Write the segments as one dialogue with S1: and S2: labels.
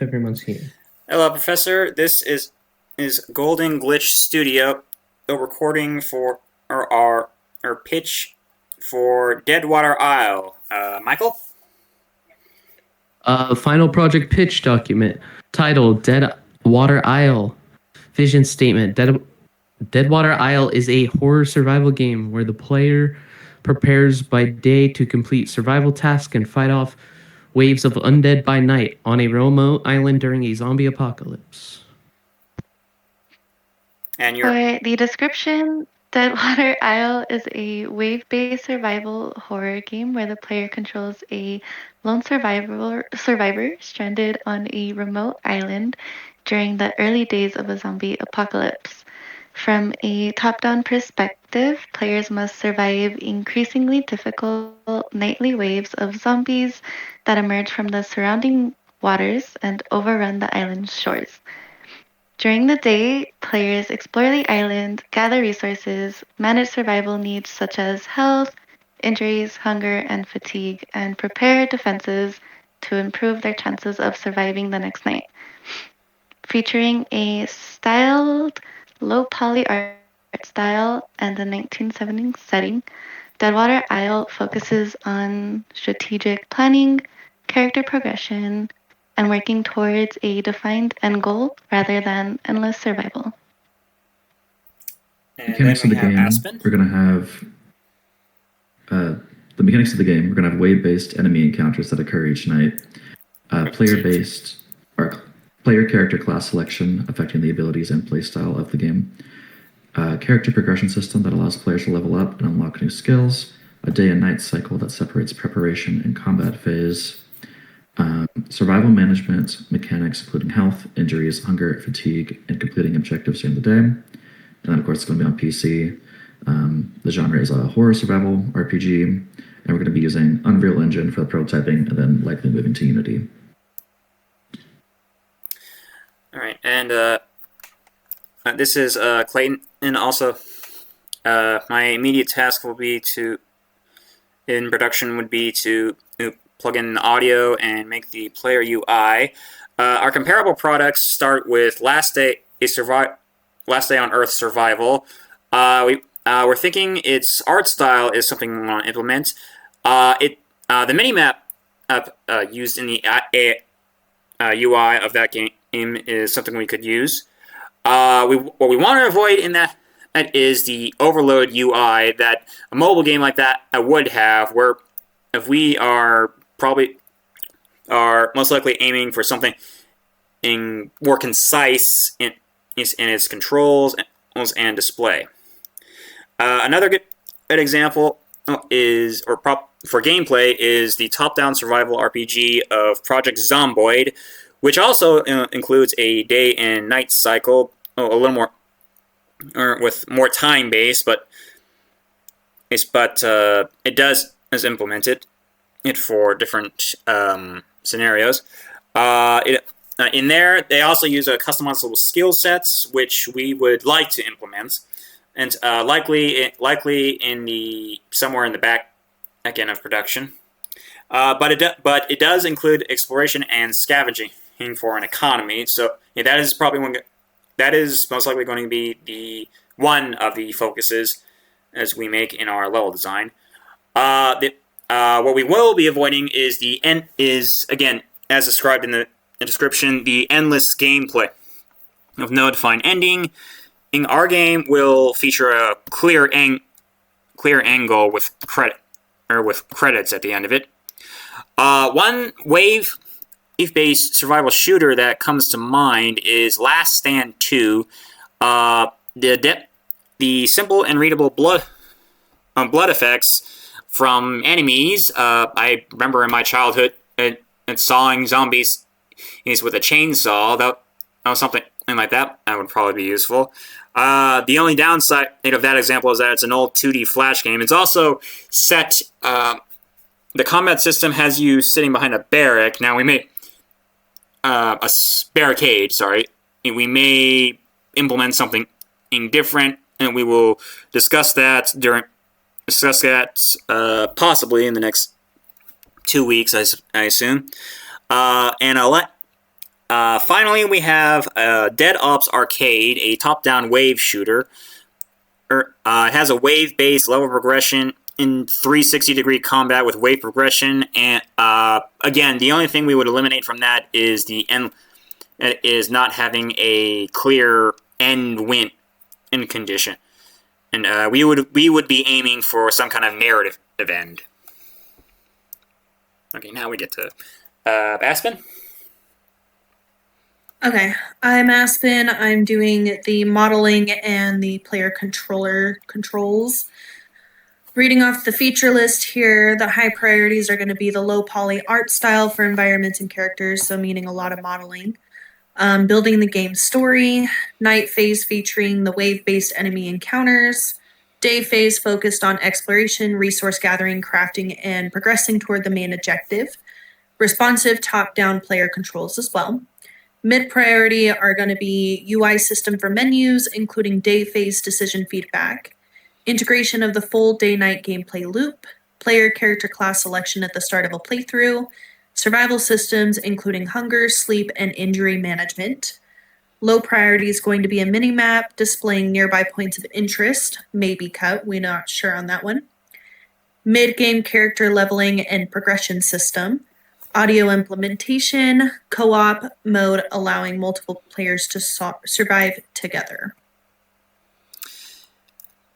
S1: everyone's here.
S2: Hello, Professor. This is Golden Glitch Studio, a recording for our pitch for Deadwater Isle. Michael.
S1: Final project pitch document titled Deadwater Isle. Vision statement. Deadwater Isle is a horror survival game where the player prepares by day to complete survival tasks and fight off waves of undead by night on a remote island during a zombie apocalypse.
S2: And
S3: For the description, Deadwater Isle is a wave-based survival horror game where the player controls a lone survivor stranded on a remote island during the early days of a zombie apocalypse. From a top-down perspective, players must survive increasingly difficult nightly waves of zombies that emerge from the surrounding waters and overrun the island's shores. During the day, players explore the island, gather resources, manage survival needs such as health, injuries, hunger, and fatigue, and prepare defenses to improve their chances of surviving the next night. Featuring a styled, low poly art style and a 1970s setting, Deadwater Isle focuses on strategic planning, character progression, and working towards a defined end goal rather than endless survival.
S4: Mechanics of the game,
S2: Aspen.
S4: we're going to have the mechanics of the game. We're going to have wave-based enemy encounters that occur each night. Player-based or player character class selection affecting the abilities and playstyle of the game. Character progression system that allows players to level up and unlock new skills. A day and night cycle that separates preparation and combat phase. Survival management mechanics, including health, injuries, hunger, fatigue, and completing objectives during the day. And then, of course, it's going to be on PC. The genre is a horror survival RPG, and we're going to be using Unreal Engine for the prototyping, and then likely moving to Unity.
S2: All right, and this is Clayton, and also my immediate task will be in production would be to plug in audio and make the player UI. Our comparable products start with Last Day on Earth Survival. We're thinking its art style is something we want to implement. The minimap used in the UI of that game is something we could use. What we want to avoid in that is the overload UI that a mobile game like that would have, where if we are most likely aiming for something more concise in its controls and display. Another good example for gameplay is the top-down survival RPG of Project Zomboid, which also includes a day and night cycle, a little more, or with more time base, but it is implemented it for different scenarios. In there, they also use customizable skill sets, which we would like to implement, and likely in somewhere in the back end of production. But it does include exploration and scavenging for an economy. So yeah, that is most likely going to be the one of the focuses as we make in our level design. What we will be avoiding is again, as described in the description, the endless gameplay of no defined ending. In our game, will feature a clear angle with credits at the end of it. One wave-based survival shooter that comes to mind is Last Stand 2. The simple and readable blood effects from enemies. I remember in my childhood sawing zombies with a chainsaw. That was something like that. That would probably be useful. The only downside of that example is that it's an old 2D Flash game. It's also set. The combat system has you sitting behind a barrack. Now we may barricade. Sorry, we may implement something different, and we will discuss that possibly in the next 2 weeks, I assume. And Finally, we have Dead Ops Arcade, a top-down wave shooter. It has a wave-based level progression in 360-degree combat with wave progression, and again, the only thing we would eliminate from that is not having a clear end condition, and we would be aiming for some kind of narrative end. Okay, now we get to Aspen.
S5: Okay, I'm Aspen. I'm doing the modeling and the player controller controls. Reading off the feature list here, the high priorities are going to be the low poly art style for environments and characters, so meaning a lot of modeling. Building the game story, night phase featuring the wave-based enemy encounters, day phase focused on exploration, resource gathering, crafting, and progressing toward the main objective. Responsive top-down player controls as well. Mid-priority are going to be UI system for menus, including day phase decision feedback, integration of the full day-night gameplay loop, player character class selection at the start of a playthrough, survival systems including hunger, sleep, and injury management. Low priority is going to be a mini-map displaying nearby points of interest, maybe cut, we're not sure on that one. Mid-game character leveling and progression system. Audio implementation, co-op mode allowing multiple players to survive together.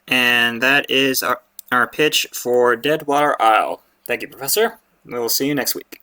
S2: And that is our pitch for Deadwater Isle. Thank you, Professor. We will see you next week.